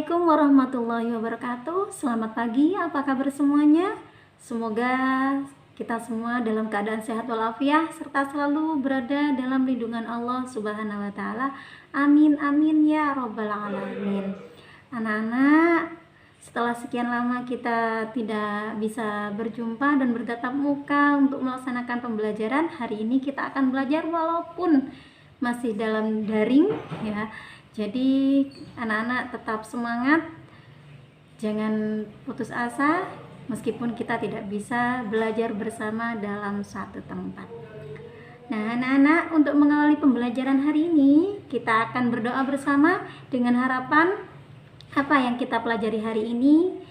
Assalamualaikum warahmatullahi wabarakatuh. Selamat pagi, apa kabar semuanya? Semoga kita semua dalam keadaan sehat walafiat serta selalu berada dalam lindungan Allah Subhanahu wa taala. Amin amin ya rabbal alamin. Anak-anak, setelah sekian lama kita tidak bisa berjumpa dan bertatap muka untuk melaksanakan pembelajaran, hari ini kita akan belajar walaupun masih dalam daring ya. Jadi anak-anak tetap semangat, jangan putus asa meskipun kita tidak bisa belajar bersama dalam satu tempat. Nah anak-anak, untuk mengawali pembelajaran hari ini kita akan berdoa bersama dengan harapan apa yang kita pelajari hari ini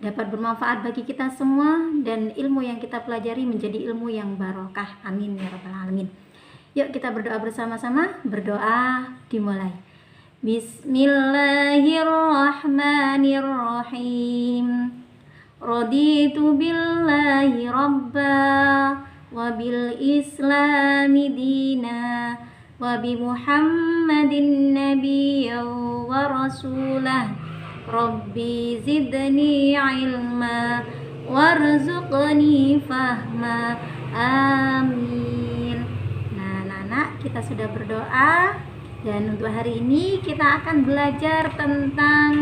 dapat bermanfaat bagi kita semua dan ilmu yang kita pelajari menjadi ilmu yang barokah. Amin ya rabbal alamin. Yuk kita berdoa bersama-sama. Berdoa dimulai. Bismillahirrahmanirrahim. Raditu billahi rabba wa bil islami dina wa bi muhammadin nabiyyan wa rasulah. Rabbi zidni ilma warzuqni fahma. Amin. Nah anak-anak, kita sudah berdoa. Dan untuk hari ini kita akan belajar tentang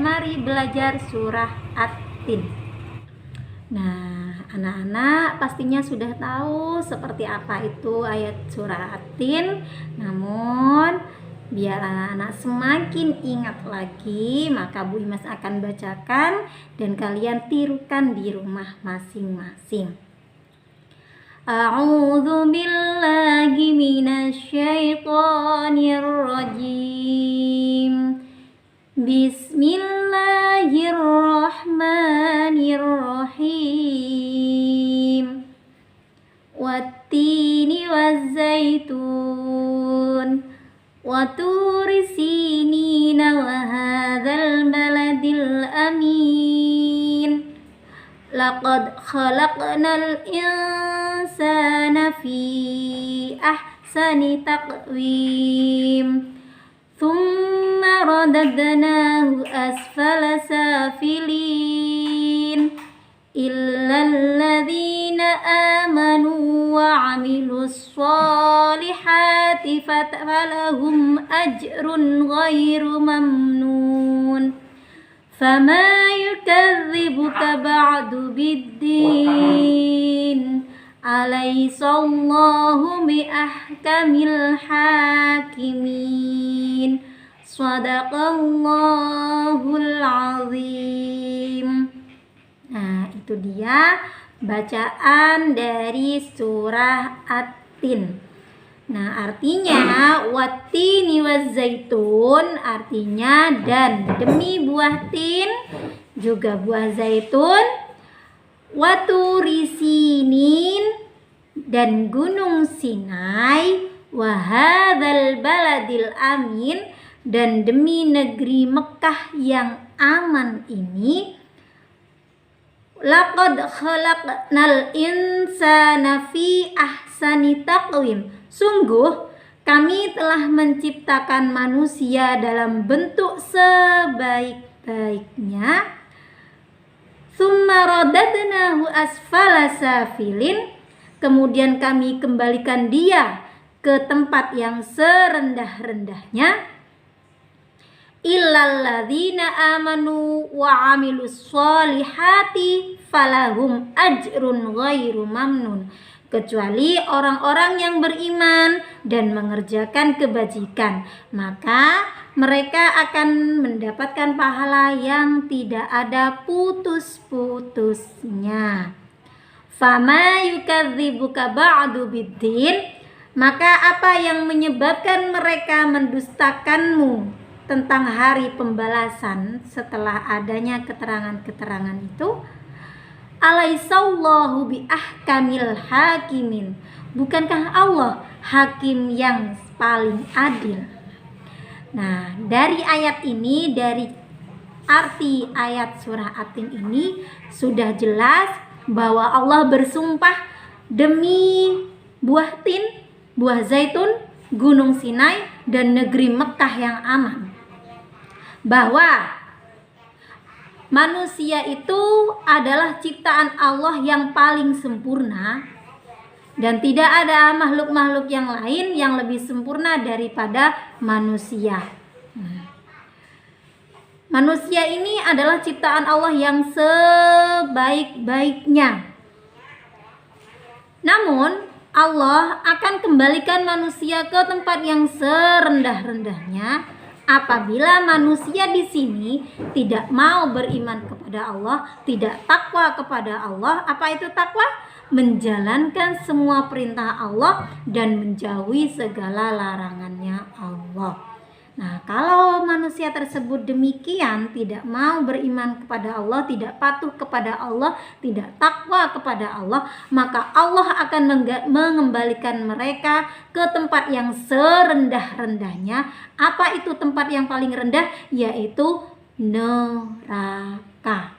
mari belajar surah At-Tin. Nah, anak-anak pastinya sudah tahu seperti apa itu ayat surah At-Tin. Namun, biar anak-anak semakin ingat lagi, maka Bu Imas akan bacakan dan kalian tirukan di rumah masing-masing. A'udzu billahi minasyaitonir rajim. Bismillahirrahmanirrahim. Wattini wazzaitun wa turi sinina wa hadzal baladil amin. Laqad khalaqnal insana fi ahsani taqwim. Thumma radadnahu asfala safilin. Illal ladzina amanu wa 'amilus sholihati falahum ajrun ghairu mamnun. Fama yukadzibuka ba'du biddin. Alaihissallahu biahkamil hakimin. Shadaqallahul azim. Nah, itu dia bacaan dari surah At-Tin. Nah, artinya wattini wazzaitun artinya dan demi buah tin juga buah zaitun, waturi sinin dan gunung Sinai, wa hadzal baladil amin dan demi negeri Mekah yang aman ini. Laqad khalaqnal insana fi ahsani taqwim. Sungguh kami telah menciptakan manusia dalam bentuk sebaik-baiknya. Tsumma radadnahu asfala safilin. Kemudian kami kembalikan dia ke tempat yang serendah-rendahnya. Illal ladzina amanu wa 'amilus sholihati falahum ajrun ghairu mamnun. Kecuali orang-orang yang beriman dan mengerjakan kebajikan, maka mereka akan mendapatkan pahala yang tidak ada putus-putusnya. Fama yukadzibuka ba'du biddin. Maka apa yang menyebabkan mereka mendustakanmu tentang hari pembalasan setelah adanya keterangan-keterangan itu? Alaihissallahu biahkamil hakimin. Bukankah Allah hakim yang paling adil? Nah, dari ayat ini, dari arti ayat surah At-Tin ini sudah jelas bahwa Allah bersumpah demi buah tin, buah zaitun, gunung Sinai dan negeri Mekah yang aman. bahwa manusia itu adalah ciptaan Allah yang paling sempurna dan tidak ada makhluk-makhluk yang lain yang lebih sempurna daripada manusia. Manusia ini adalah ciptaan Allah yang sebaik-baiknya. Namun Allah akan kembalikan manusia ke tempat yang serendah-rendahnya apabila manusia di sini tidak mau beriman kepada Allah, tidak takwa kepada Allah. Apa itu takwa? Menjalankan semua perintah Allah dan menjauhi segala larangannya Allah. Nah, kalau manusia tersebut demikian, tidak mau beriman kepada Allah, tidak patuh kepada Allah, tidak takwa kepada Allah, maka Allah akan mengembalikan mereka ke tempat yang serendah-rendahnya. Apa itu tempat yang paling rendah? Yaitu neraka.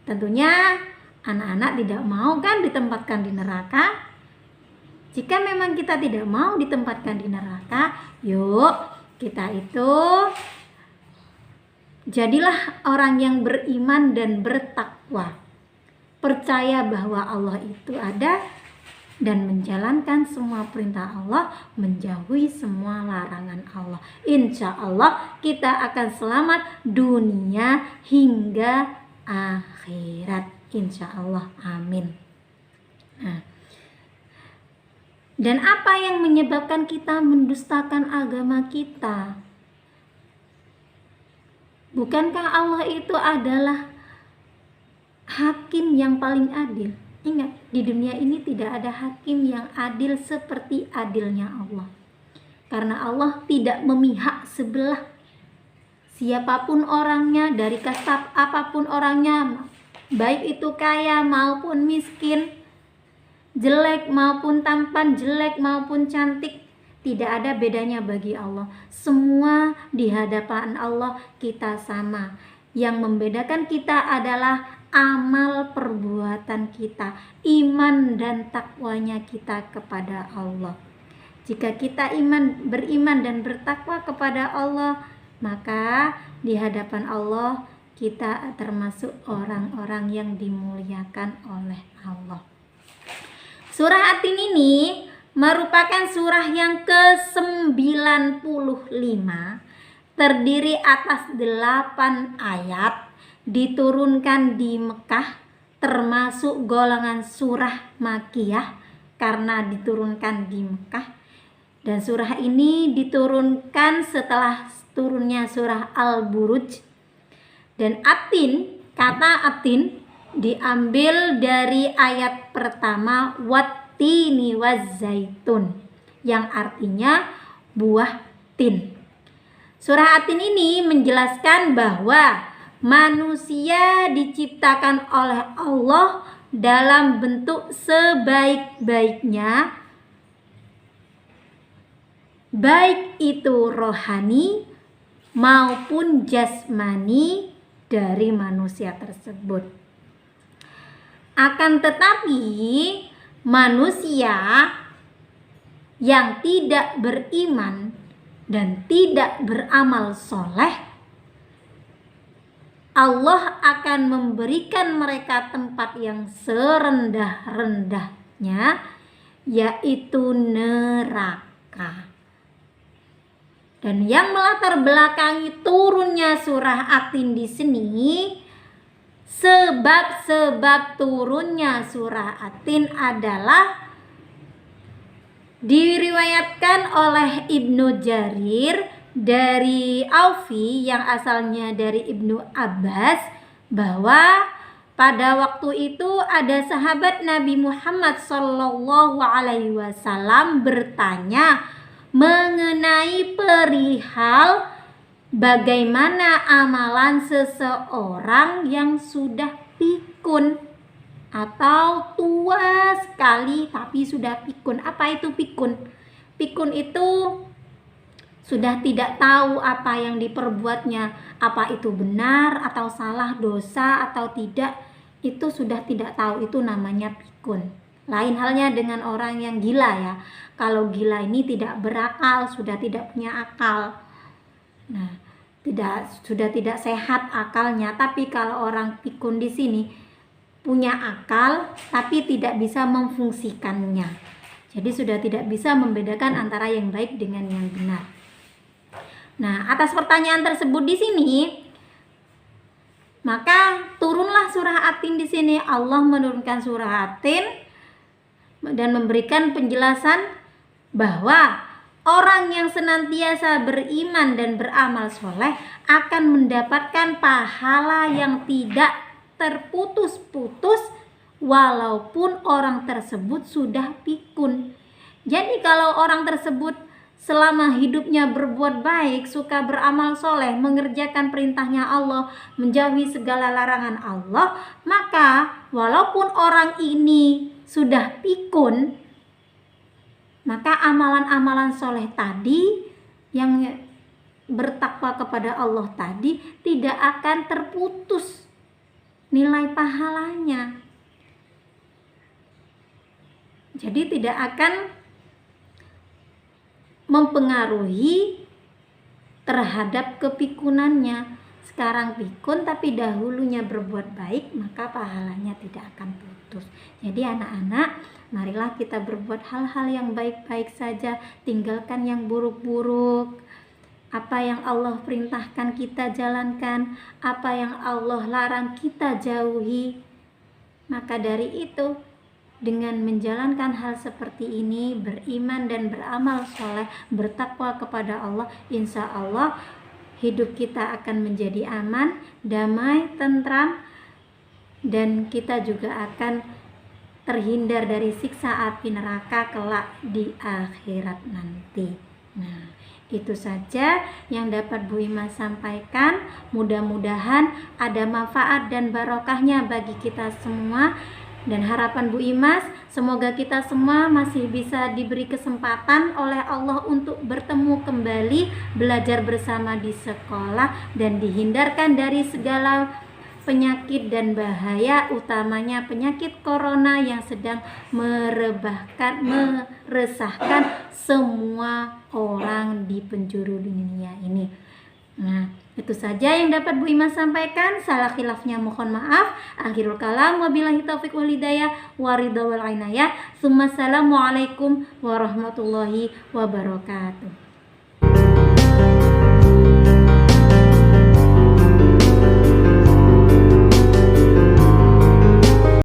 Tentunya anak-anak tidak mau kan ditempatkan di neraka. Jika memang kita tidak mau ditempatkan di neraka, yuk kita itu jadilah orang yang beriman dan bertakwa. Percaya bahwa Allah itu ada dan menjalankan semua perintah Allah, menjauhi semua larangan Allah. Insya Allah kita akan selamat dunia hingga akhirat. Insya Allah, amin. Nah, dan apa yang menyebabkan kita mendustakan agama kita? Bukankah Allah itu adalah hakim yang paling adil? Ingat, di dunia ini tidak ada hakim yang adil seperti adilnya Allah. Karena Allah tidak memihak sebelah. Siapapun orangnya, dari kasta apapun orangnya, baik itu kaya maupun miskin, jelek maupun tampan, jelek maupun cantik, tidak ada bedanya bagi Allah. Semua di hadapan Allah kita sama. Yang membedakan kita adalah amal perbuatan kita, iman dan takwanya kita kepada Allah. Jika kita beriman dan bertakwa kepada Allah, maka di hadapan Allah kita termasuk orang-orang yang dimuliakan oleh Allah. Surah At-Tin ini merupakan surah yang ke-95, terdiri atas 8 ayat, diturunkan di Mekah, termasuk golongan surah Makkiyah karena diturunkan di Mekah. Dan surah ini diturunkan setelah turunnya surah Al-Buruj. Dan At-Tin, kata At-Tin diambil dari ayat pertama wattini wazzaitun, yang artinya buah tin. Surah At-Tin ini menjelaskan bahwa manusia diciptakan oleh Allah dalam bentuk sebaik-baiknya, baik itu rohani maupun jasmani dari manusia tersebut. Akan tetapi manusia yang tidak beriman dan tidak beramal soleh, Allah akan memberikan mereka tempat yang serendah-rendahnya, yaitu neraka. Dan yang melatar belakangi turunnya surah At-Tin di sini, sebab turunnya surah At-Tin adalah diriwayatkan oleh Ibnu Jarir dari Aufi yang asalnya dari Ibnu Abbas, bahwa pada waktu itu ada sahabat Nabi Muhammad SAW bertanya mengenai perihal bagaimana amalan seseorang yang sudah pikun atau tua sekali tapi sudah pikun. Apa itu pikun? Pikun itu sudah tidak tahu apa yang diperbuatnya, apa itu benar atau salah, dosa atau tidak, itu sudah tidak tahu, itu namanya pikun. Lain halnya dengan orang yang gila ya. Kalau gila ini tidak berakal, sudah tidak punya akal. Nah, sudah tidak sehat akalnya. Tapi kalau orang pikun di sini punya akal tapi tidak bisa memfungsikannya. Jadi sudah tidak bisa membedakan antara yang baik dengan yang benar. Nah, atas pertanyaan tersebut di sini, maka turunlah surah At-Tin di sini. Allah menurunkan surah At-Tin dan memberikan penjelasan bahwa orang yang senantiasa beriman dan beramal soleh akan mendapatkan pahala yang tidak terputus-putus walaupun orang tersebut sudah pikun. Jadi kalau orang tersebut selama hidupnya berbuat baik, suka beramal soleh, mengerjakan perintahnya Allah, menjauhi segala larangan Allah, maka walaupun orang ini sudah pikun, maka amalan-amalan soleh tadi yang bertakwa kepada Allah tadi tidak akan terputus nilai pahalanya. Jadi tidak akan mempengaruhi terhadap kepikunannya. Sekarang pikun tapi dahulunya berbuat baik, maka pahalanya tidak akan putus. Jadi anak-anak, marilah kita berbuat hal-hal yang baik-baik saja, tinggalkan yang buruk-buruk. Apa yang Allah perintahkan kita jalankan, apa yang Allah larang kita jauhi. Maka dari itu, dengan menjalankan hal seperti ini, beriman dan beramal soleh, bertakwa kepada Allah, insya Allah hidup kita akan menjadi aman, damai, tentram, dan kita juga akan terhindar dari siksa api neraka kelak di akhirat nanti. Nah, itu saja yang dapat Bu Imas sampaikan. Mudah-mudahan ada manfaat dan barokahnya bagi kita semua. Dan harapan Bu Imas, semoga kita semua masih bisa diberi kesempatan oleh Allah untuk bertemu kembali, belajar bersama di sekolah, dan dihindarkan dari segala penyakit dan bahaya, utamanya penyakit corona yang sedang meresahkan semua orang di penjuru dunia ini. Nah, itu saja yang dapat Bu Imas sampaikan. Salah khilafnya mohon maaf. Akhirul kalam, wabillahi taufiq wal hidayah, waridha wal inayah. Assalamualaikum warahmatullahi wabarakatuh.